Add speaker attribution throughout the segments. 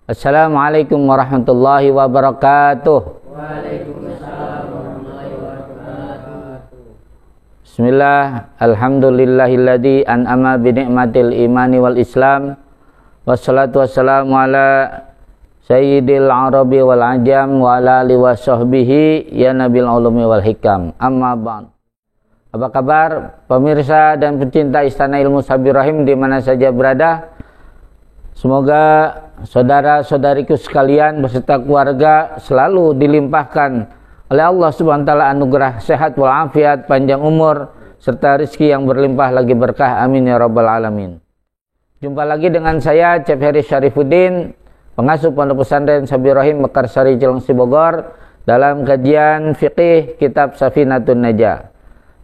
Speaker 1: Assalamualaikum warahmatullahi wabarakatuh.
Speaker 2: Waalaikumsalam warahmatullahi wabarakatuh.
Speaker 1: Bismillah, alhamdulillahilladzi an'ama bi ni'matil imani wal islam. Wassalatu wassalamu ala sayyidil arabi wal ajam wa ala alihi wa sahbihi ya nabil ulumi wal hikam. Amma ba'd. Apa kabar pemirsa dan pecinta Istana Ilmu Sabir Rahim di mana saja berada? Semoga saudara-saudariku sekalian beserta keluarga selalu dilimpahkan oleh Allah Subhanahu wa taala anugerah sehat walafiat, panjang umur serta rezeki yang berlimpah lagi berkah. Amin ya rabbal alamin. Jumpa lagi dengan saya Cep Heri Syarifuddin, pengasuh Pondok Pesantren Sabir Rahim Mekarsari Cilengsi Bogor, dalam kajian fikih kitab Safinatun Najah.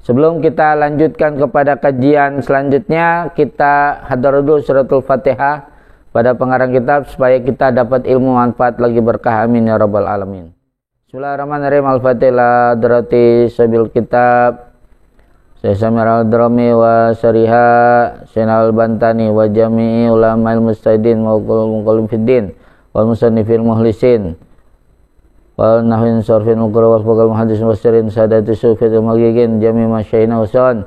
Speaker 1: Sebelum kita lanjutkan kepada kajian selanjutnya, kita hadar dulu suratul Fatihah pada pengarang kitab supaya kita dapat ilmu manfaat lagi berkah. Amin ya rabbal alamin. Bismillahirrahmanirrahim. Al-Fatihah darati sabil kitab Syekh Samir al-Drami wa syariha Syekh al-Bantani wa jami'i ulama'il mustahidin wa muqallim fiddin wal musannifin muhlisin wal nahwin sarfin mukra wal fuqal muhaddis wasirin sadati sufit magigin jami' masyayina usan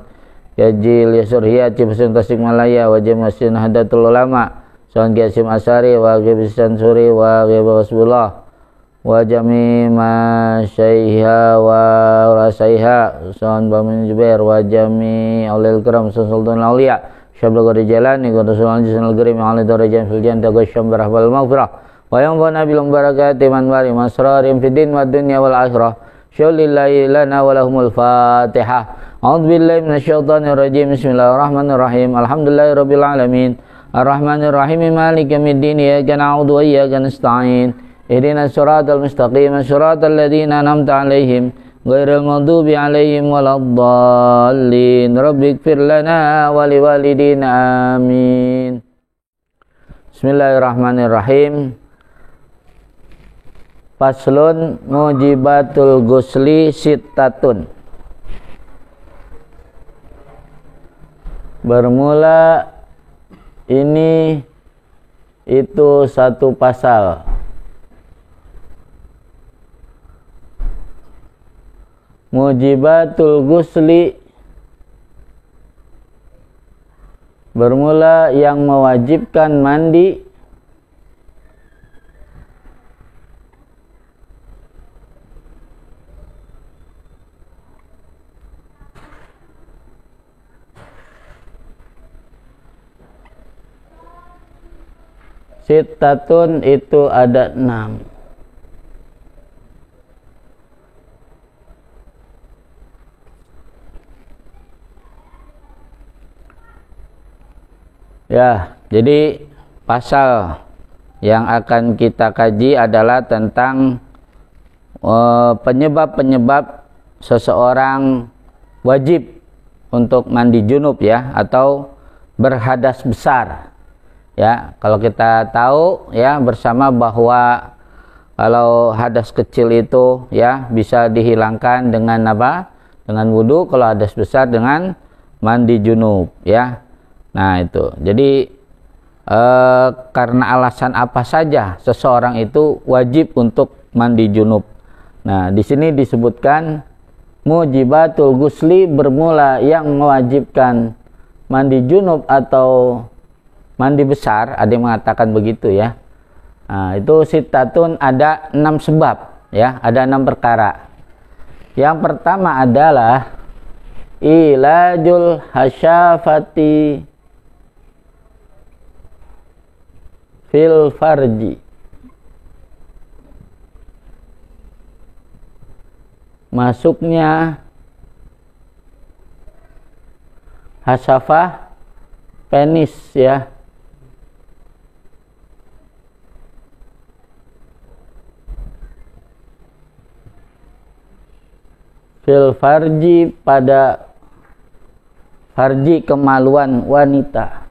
Speaker 1: yajil yasurhiyat cipasin tasik malaya wa jami'asin hadatul ulama' Soan Qasim Asari wa Qibisan Suri wa Qibasbullah wa jami masyaiha wa rasaiha Soan Bamin Jubair wa jami awlil kiram Sultan Aulia Syabla Qadi Jalani Qadi Sultan Jisan Al-Grim Yang Al-Darajan Fil Janta Qasyam Barahbal Maghfirah wa yang bana bilang barakati man bari masrarim fidin wa dunya wal akhirah syaulillahi lana walahumul fatihah. A'udzubillahi minasyaitonir rajim. Bismillahirrahmanirrahim. Alhamdulillahi rabbil alamin. Ar-Rahmanir-Rahim Maliki yaumiddin iyyaka na'budu wa iyyaka nasta'in ihdinas siratal mustaqim siratal ladzina an'amta 'alaihim ghairil maghdubi 'alaihim waladdallin rabbighfir lana wa liwalidina amin. Bismillahirrahmanirrahim. Faslun mujibatul ghusli sittatun. Bermula ini itu satu pasal. Mujibatul ghusli bermula yang mewajibkan mandi sittatun itu ada 6. Ya, jadi pasal yang akan kita kaji adalah tentang penyebab-penyebab seseorang wajib untuk mandi junub ya, atau berhadas besar. Ya, kalau kita tahu ya bersama bahwa kalau hadas kecil itu ya bisa dihilangkan dengan apa? Dengan wudu. Kalau hadas besar dengan mandi junub ya. Nah itu. Jadi karena alasan apa saja seseorang itu wajib untuk mandi junub. Nah di sini disebutkan mujibatul ghusli bermula yang mewajibkan mandi junub atau mandi besar, ada yang mengatakan begitu ya. Nah, itu sittatun ada 6 sebab ya, ada 6 perkara. Yang pertama adalah ilajul hasyafati fil farji. Masuknya hasyafah penis ya, fil farji pada farji kemaluan wanita.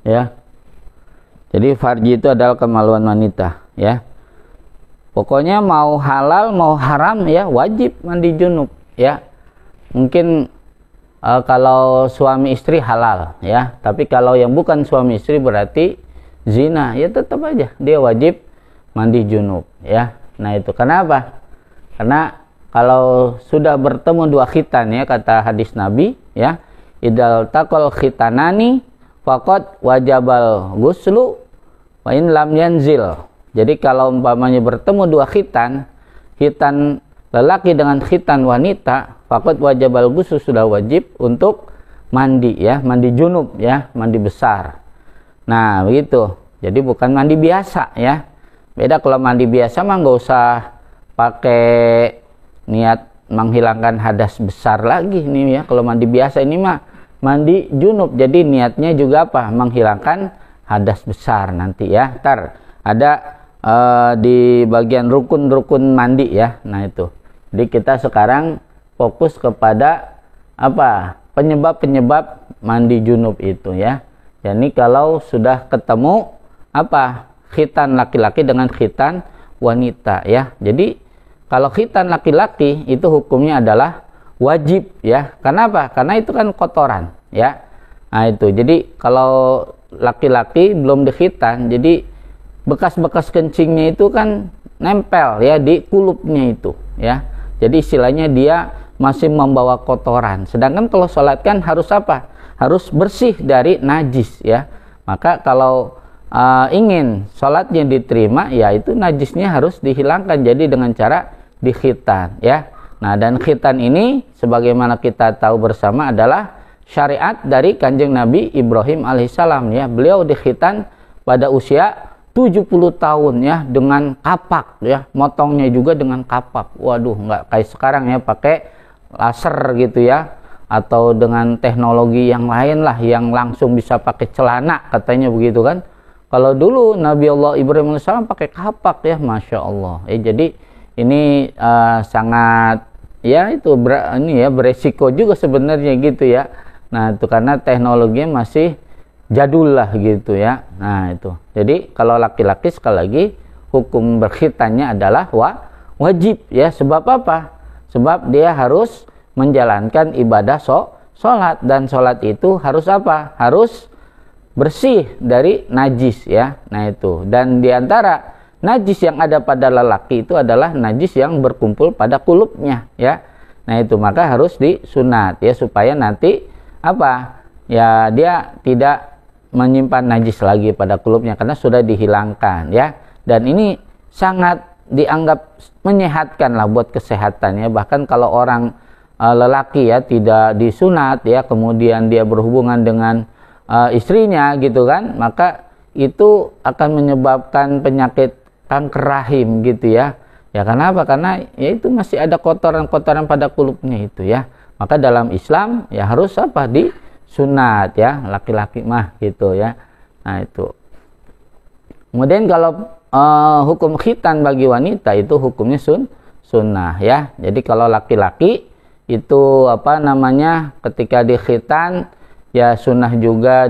Speaker 1: Ya. Jadi farji itu adalah kemaluan wanita, ya. Pokoknya mau halal mau haram ya wajib mandi junub ya. Mungkin kalau suami istri halal ya, tapi kalau yang bukan suami istri berarti zina ya, tetap aja dia wajib mandi junub ya. Nah itu kenapa? Karena kalau sudah bertemu dua khitan ya, kata hadis Nabi ya, idal taqal khitanani faqad wajabal ghuslu wa in lam yanzil. Jadi kalau umpamanya bertemu dua khitan, khitan lelaki dengan khitan wanita, faqad wajabal ghuslu, sudah wajib untuk mandi ya, mandi junub ya, mandi besar. Nah begitu. Jadi bukan mandi biasa ya. Beda kalau mandi biasa mah nggak usah pakai niat menghilangkan hadas besar lagi nih ya. Kalau mandi biasa ini mah mandi junub, jadi niatnya juga apa? Menghilangkan hadas besar nanti ya. Ntar ada di bagian rukun-rukun mandi ya. Nah itu. Jadi kita sekarang fokus kepada apa? Penyebab-penyebab mandi junub itu ya. Jadi kalau sudah ketemu apa? Khitan laki-laki dengan khitan wanita ya. Jadi kalau khitan laki-laki itu hukumnya adalah wajib ya. Kenapa? Karena itu kan kotoran ya. Nah itu. Jadi kalau laki-laki belum dikhitan, jadi bekas-bekas kencingnya itu kan nempel ya di kulupnya itu ya. Jadi istilahnya dia masih membawa kotoran. Sedangkan kalau sholat kan harus apa? Harus bersih dari najis ya. Maka kalau ingin sholatnya diterima, ya itu najisnya harus dihilangkan. Jadi dengan cara dikhitan ya. Nah dan khitan ini sebagaimana kita tahu bersama adalah syariat dari Kanjeng Nabi Ibrahim alaihissalam ya. Beliau dikhitan pada usia 70 tahun ya, dengan kapak ya, motongnya juga dengan kapak. Waduh, nggak kayak sekarang ya pakai laser gitu ya, atau dengan teknologi yang lain lah yang langsung bisa pakai celana katanya begitu kan. Kalau dulu Nabi Allah Ibrahim alaihissalam pakai kapak ya, masya Allah. Jadi ini sangat ya itu ini ya beresiko juga sebenarnya gitu ya. Nah itu karena teknologinya masih jadul lah gitu ya. Nah itu. Jadi kalau laki-laki sekali lagi hukum berkhitannya adalah wajib ya. Sebab apa? Sebab dia harus menjalankan ibadah sholat, dan sholat itu harus apa? Harus bersih dari najis ya. Nah itu. Dan diantara najis yang ada pada lelaki itu adalah najis yang berkumpul pada kulupnya ya. Nah itu maka harus disunat ya, supaya nanti apa? Ya dia tidak menyimpan najis lagi pada kulupnya karena sudah dihilangkan ya. Dan ini sangat dianggap menyehatkan lah buat kesehatannya. Bahkan kalau orang lelaki ya tidak disunat ya, kemudian dia berhubungan dengan istrinya gitu kan, maka itu akan menyebabkan penyakit kanker rahim gitu ya. Ya kenapa? Karena ya itu masih ada kotoran-kotoran pada kulupnya itu ya. Maka dalam Islam ya harus apa? Disunat ya, laki-laki mah gitu ya. Nah itu. Kemudian kalau hukum khitan bagi wanita itu hukumnya sunnah ya. Jadi kalau laki-laki itu apa namanya, ketika dikhitan ya sunnah juga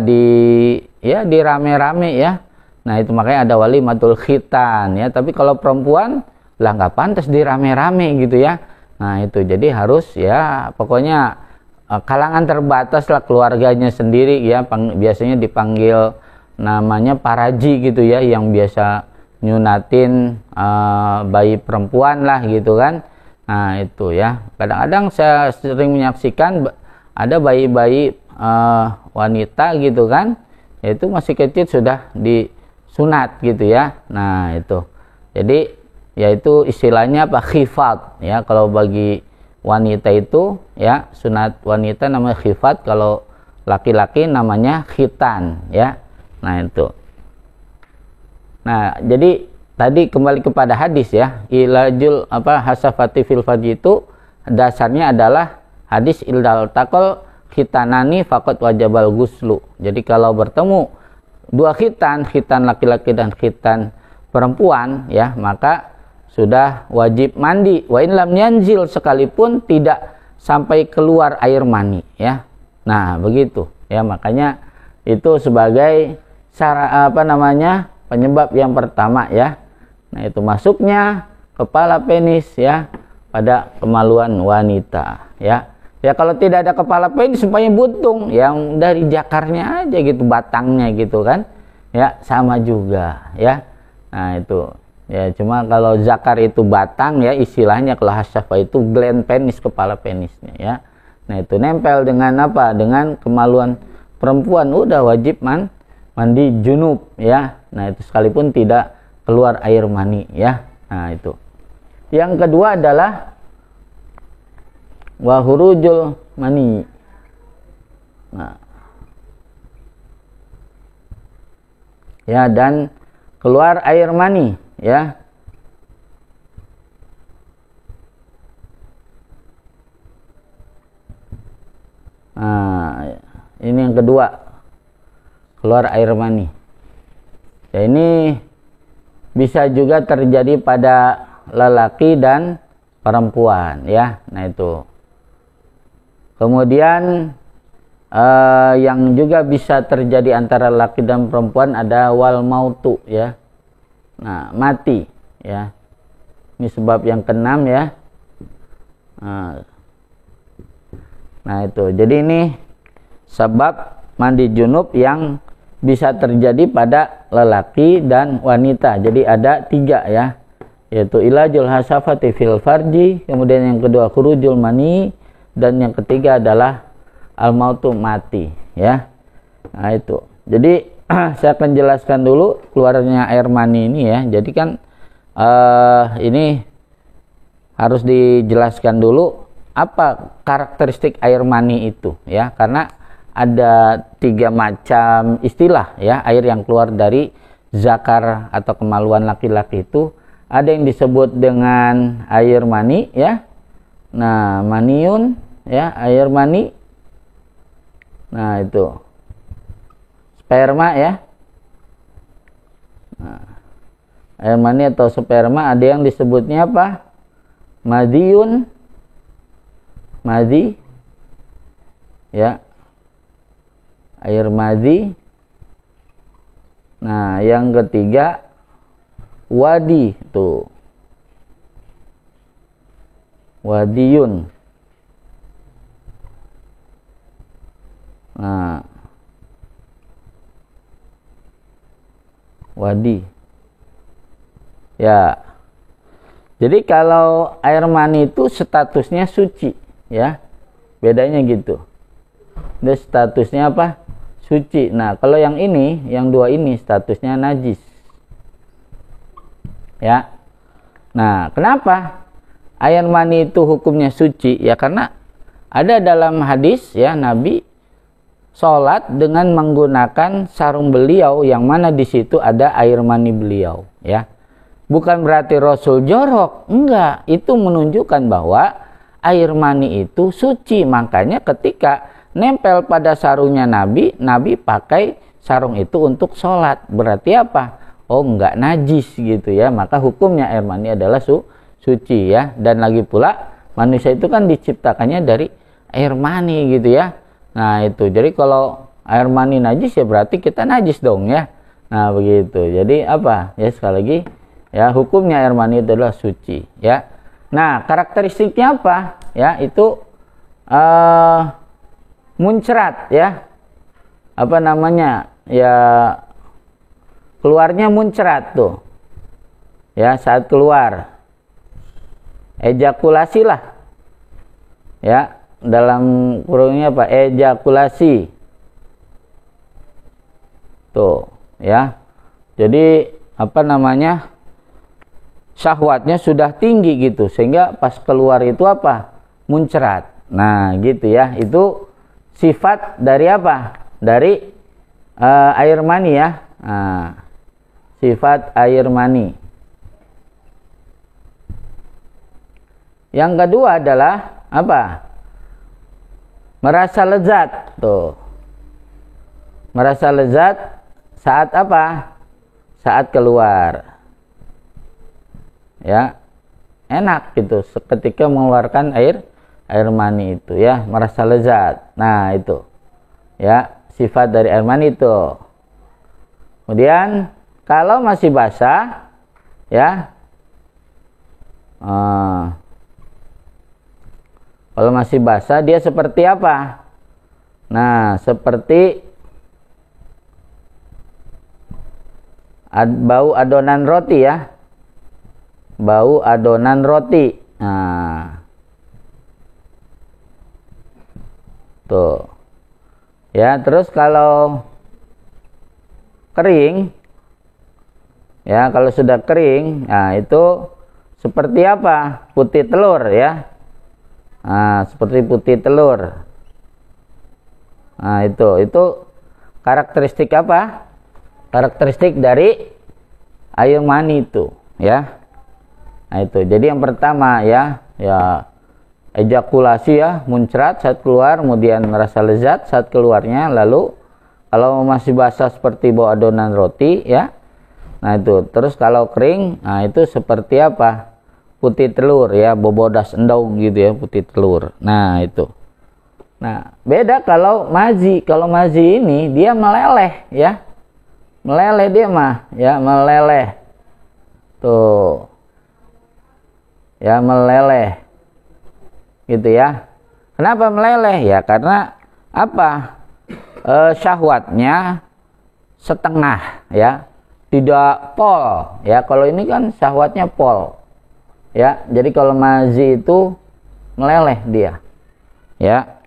Speaker 1: dirame-rame ya. Nah itu makanya ada walimatul khitan ya. Tapi kalau perempuan lah nggak pantas dirame-rame gitu ya. Nah itu jadi harus ya pokoknya kalangan terbatas lah, keluarganya sendiri ya. Biasanya dipanggil namanya paraji gitu ya, yang biasa nyunatin bayi perempuan lah gitu kan. Nah itu ya, kadang-kadang saya sering menyaksikan ada bayi-bayi wanita gitu kan, yaitu masih kecil sudah disunat gitu ya. Nah itu, jadi yaitu istilahnya apa, khifat ya. Kalau bagi wanita itu ya, sunat wanita namanya khifat, kalau laki-laki namanya khitan ya. Nah itu. Nah jadi tadi kembali kepada hadis ya, ilajul hasafati fil fadji itu dasarnya adalah hadis ildal takol khitanani faqad wajabal guslu. Jadi kalau bertemu dua khitan laki-laki dan khitan perempuan ya, maka sudah wajib mandi. Wa in lam yanzil, sekalipun tidak sampai keluar air mani ya. Nah begitu ya, makanya itu sebagai penyebab yang pertama ya. Nah itu masuknya kepala penis ya pada kemaluan wanita ya. Ya kalau tidak ada kepala penis supaya buntung, yang dari jakarnya aja gitu, batangnya gitu kan. Ya, sama juga ya. Nah, itu. Ya, cuma kalau zakar itu batang ya, istilahnya kalau hasyafa itu gland penis, kepala penisnya ya. Nah, itu nempel dengan apa? Dengan kemaluan perempuan udah wajib mandi junub ya. Nah, itu sekalipun tidak keluar air mani ya. Nah, itu. Yang kedua adalah wa khurujul mani. Nah. Ya, dan keluar air mani ya. Nah, ini yang kedua, keluar air mani. Ya, ini bisa juga terjadi pada lelaki dan perempuan ya. Nah, itu. Kemudian yang juga bisa terjadi antara laki dan perempuan ada wal mautu ya. Nah, mati ya. Ini sebab yang keenam ya. Nah, itu. Jadi ini sebab mandi junub yang bisa terjadi pada lelaki dan wanita. Jadi ada 3 ya. Yaitu ilajul hasafati fil farji, kemudian yang kedua khurujul mani, dan yang ketiga adalah al-mautu, mati ya. Nah, itu. Jadi saya akan jelaskan dulu keluarnya air mani ini ya. Jadi kan ini harus dijelaskan dulu apa karakteristik air mani itu ya, karena ada 3 macam istilah ya air yang keluar dari zakar atau kemaluan laki-laki itu. Ada yang disebut dengan air mani ya. Nah, maniun ya, air mani. Nah, itu sperma ya. Nah, air mani atau sperma. Ada yang disebutnya apa? Madiyun, madi ya, air madi. Nah, yang ketiga wadi, tuh wadiyun. Nah, wadi ya. Jadi kalau air mani itu statusnya suci ya, bedanya gitu. Dia statusnya apa? Suci. Nah, kalau yang ini, yang 2 ini statusnya najis ya. Nah, kenapa air mani itu hukumnya suci ya? Karena ada dalam hadis ya, Nabi sholat dengan menggunakan sarung beliau yang mana di situ ada air mani beliau ya. Bukan berarti Rasul jorok, enggak. Itu menunjukkan bahwa air mani itu suci. Makanya ketika nempel pada sarungnya Nabi, Nabi pakai sarung itu untuk sholat. Berarti apa? Oh, enggak najis gitu ya. Maka hukumnya air mani adalah suci ya. Dan lagi pula manusia itu kan diciptakannya dari air mani gitu ya. Nah, itu. Jadi kalau air mani najis ya berarti kita najis dong ya. Nah, begitu. Jadi apa? Ya, sekali lagi ya, hukumnya air mani adalah suci ya. Nah, karakteristiknya apa? Ya, itu muncrat ya. Apa namanya? Ya, keluarnya muncrat tuh. Ya, saat keluar. Ejakulasi lah. Ya, dalam kurungnya apa? Ejakulasi. Tuh, ya. Jadi apa namanya? Syahwatnya sudah tinggi gitu, sehingga pas keluar itu apa? Muncrat. Nah, gitu ya. Itu sifat dari apa? Dari air mani ya. Nah, sifat air mani. Yang kedua adalah apa? Merasa lezat. Tuh. Merasa lezat saat apa? Saat keluar. Ya, enak gitu ketika mengeluarkan air mani itu ya, merasa lezat. Nah, itu ya, sifat dari air mani itu. Kemudian kalau masih basah ya, Kalau masih basah dia seperti apa? Nah, seperti bau adonan roti ya. Bau adonan roti. Nah, tuh. Ya, terus kalau kering, ya kalau sudah kering, nah itu seperti apa? Putih telur ya. Nah, seperti putih telur. Nah, itu karakteristik apa? Karakteristik dari air mani itu, ya. Nah, itu. Jadi yang pertama ya ejakulasi ya, muncrat saat keluar, kemudian merasa lezat saat keluarnya, lalu kalau masih basah seperti bau adonan roti ya. Nah, itu. Terus kalau kering, nah itu seperti apa? Putih telur ya, bobodas endau gitu ya, putih telur. Nah, itu. Nah, beda kalau mazi. Kalau mazi ini dia meleleh ya. Meleleh dia mah ya, meleleh. Tuh. Ya, meleleh. Gitu ya. Kenapa meleleh? Ya karena apa? Syahwatnya setengah ya. Tidak pol ya. Kalau ini kan syahwatnya pol. Ya, jadi kalau mazi itu meleleh dia. Ya.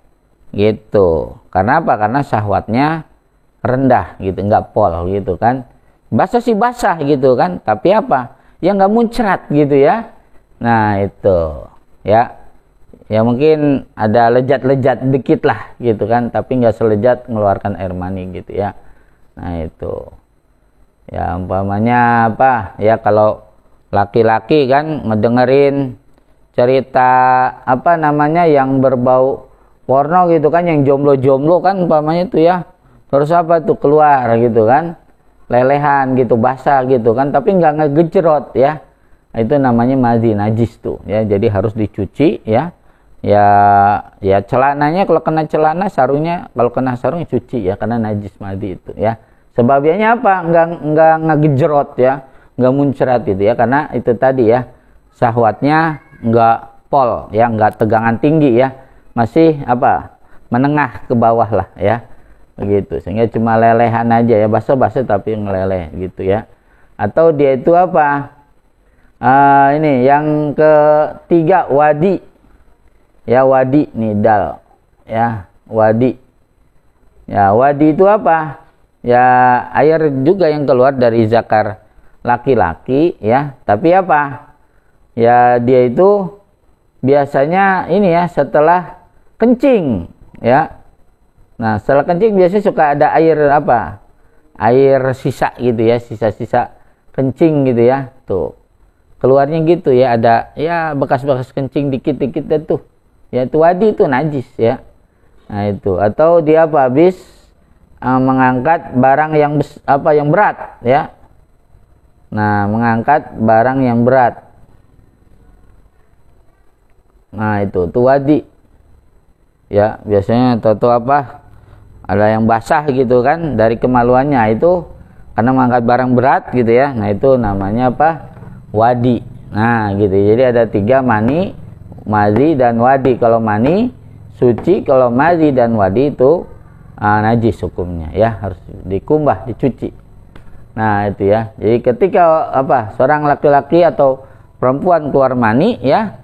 Speaker 1: Gitu. Karena apa? Karena syahwatnya rendah gitu, enggak pol gitu kan. Basah sih basah gitu kan, tapi apa? Ya enggak muncrat gitu ya. Nah, itu. Ya. Ya mungkin ada lejat-lejat dikit lah gitu kan, tapi enggak selejat mengeluarkan air mani gitu ya. Nah, itu. Ya umpamanya apa? Ya kalau laki-laki kan ngedengerin cerita apa namanya yang berbau porno gitu kan, yang jomblo-jomblo kan umpamanya itu ya, terus apa tuh keluar gitu kan, lelehan gitu, basah gitu kan, tapi nggak ngegejrot ya. Itu namanya mazi, najis tuh ya. Jadi harus dicuci ya. Ya celananya, kalau kena celana, sarungnya kalau kena sarung cuci ya, karena najis mazi itu ya. Sebabnya apa? Nggak ngegejrot ya, nggak muncrat itu ya, karena itu tadi ya, syahwatnya nggak pol ya, nggak tegangan tinggi ya, masih apa, menengah ke bawah lah ya, begitu. Sehingga cuma lelehan aja ya, basah-basah tapi ngeleleh gitu ya. Atau dia itu apa, ini yang ketiga, wadi ya, wadi nidal ya, wadi ya. Wadi itu apa ya? Air juga yang keluar dari zakar laki-laki ya, tapi apa ya, dia itu biasanya ini ya setelah kencing ya. Nah, setelah kencing biasanya suka ada air apa, air sisa gitu ya, sisa-sisa kencing gitu ya, tuh keluarnya gitu ya, ada ya bekas-bekas kencing dikit-dikit tuh ya, itu wadi, itu najis ya. Nah, itu. Atau dia apa, habis mengangkat barang yang berat ya. Nah, mengangkat barang yang berat. Nah, itu wadi ya. Biasanya atau apa, ada yang basah gitu kan, dari kemaluannya itu karena mengangkat barang berat gitu ya. Nah, itu namanya apa, wadi. Nah, gitu. Jadi ada 3, mani, mazi, dan wadi. Kalau mani suci, kalau mazi dan wadi itu najis hukumnya ya, harus dikumbah, dicuci. Nah, itu ya. Jadi ketika apa, seorang laki-laki atau perempuan keluar mani ya,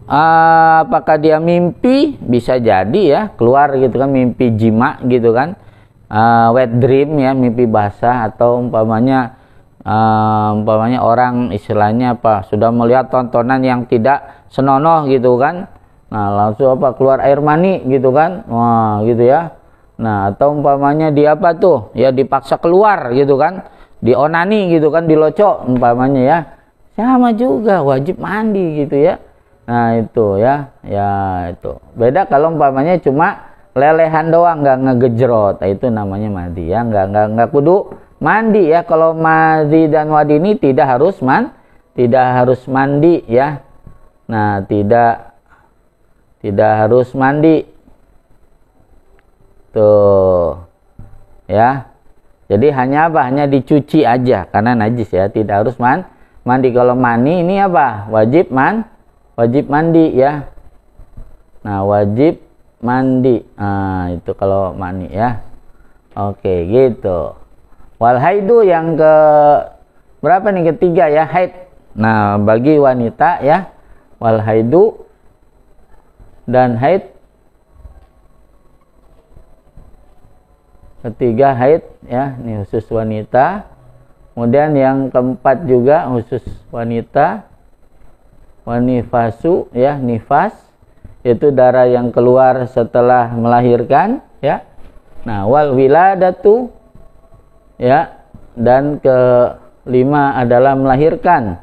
Speaker 1: apakah dia mimpi, bisa jadi ya keluar gitu kan, mimpi jima gitu kan, wet dream ya, mimpi basah, atau umpamanya orang istilahnya apa, sudah melihat tontonan yang tidak senonoh gitu kan. Nah, langsung apa, keluar air mani gitu kan. Wah, gitu ya. Nah, atau umpamanya dia apa tuh ya, dipaksa keluar gitu kan, dionani gitu kan, dilocok umpamanya ya, sama juga wajib mandi gitu ya. Nah, itu ya, itu beda kalau umpamanya cuma lelehan doang, nggak ngegejrot. Nah, itu namanya mandi ya, nggak kudu mandi ya. Kalau mazi dan wadi ini tidak harus mandi ya. Nah, tidak harus mandi tuh ya. Jadi hanya apa, hanya dicuci aja karena najis ya, tidak harus mandi. Kalau mani ini apa? Wajib mandi ya. Nah, wajib mandi. Nah, itu kalau mani ya. Oke, gitu. Wal haidu yang ke berapa nih? Ketiga ya, haid. Nah, bagi wanita ya, wal haidu dan haid. Ketiga haid ya, ini khusus wanita. Kemudian yang keempat juga khusus wanita. Wanifasu ya, nifas itu darah yang keluar setelah melahirkan ya. Nah, wal wiladatu ya, dan kelima adalah melahirkan.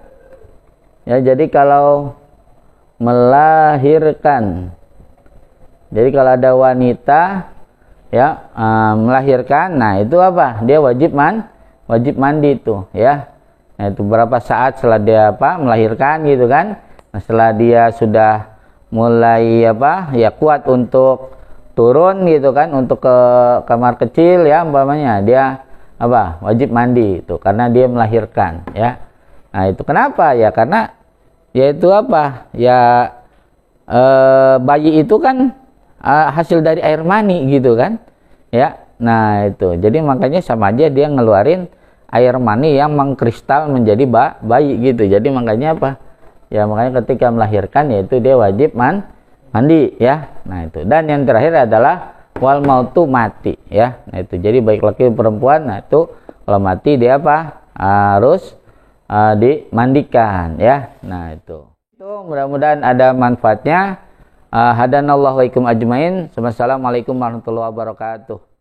Speaker 1: Ya, jadi kalau melahirkan. Jadi kalau ada wanita ya melahirkan, nah itu apa? Dia wajib mandi itu ya. Nah, itu berapa saat setelah dia melahirkan gitu kan. Nah, setelah dia sudah mulai ya kuat untuk turun gitu kan, untuk ke kamar kecil ya umpamanya, dia wajib mandi itu karena dia melahirkan ya. Nah, itu kenapa ya? Karena yaitu bayi itu kan hasil dari air mani gitu kan ya. Nah, itu jadi makanya sama aja dia ngeluarin air mani yang mengkristal menjadi bayi gitu. Jadi makanya ya, makanya ketika melahirkan yaitu dia wajib mandi ya. Nah, itu. Dan yang terakhir adalah wal mautu, mati ya. Nah, itu. Jadi baik laki perempuan, nah itu kalau mati dia harus dimandikan ya. Nah, itu. Mudah-mudahan ada manfaatnya. Hadanallahu wa ikum ajmain. Wassalamualaikum warahmatullahi wabarakatuh.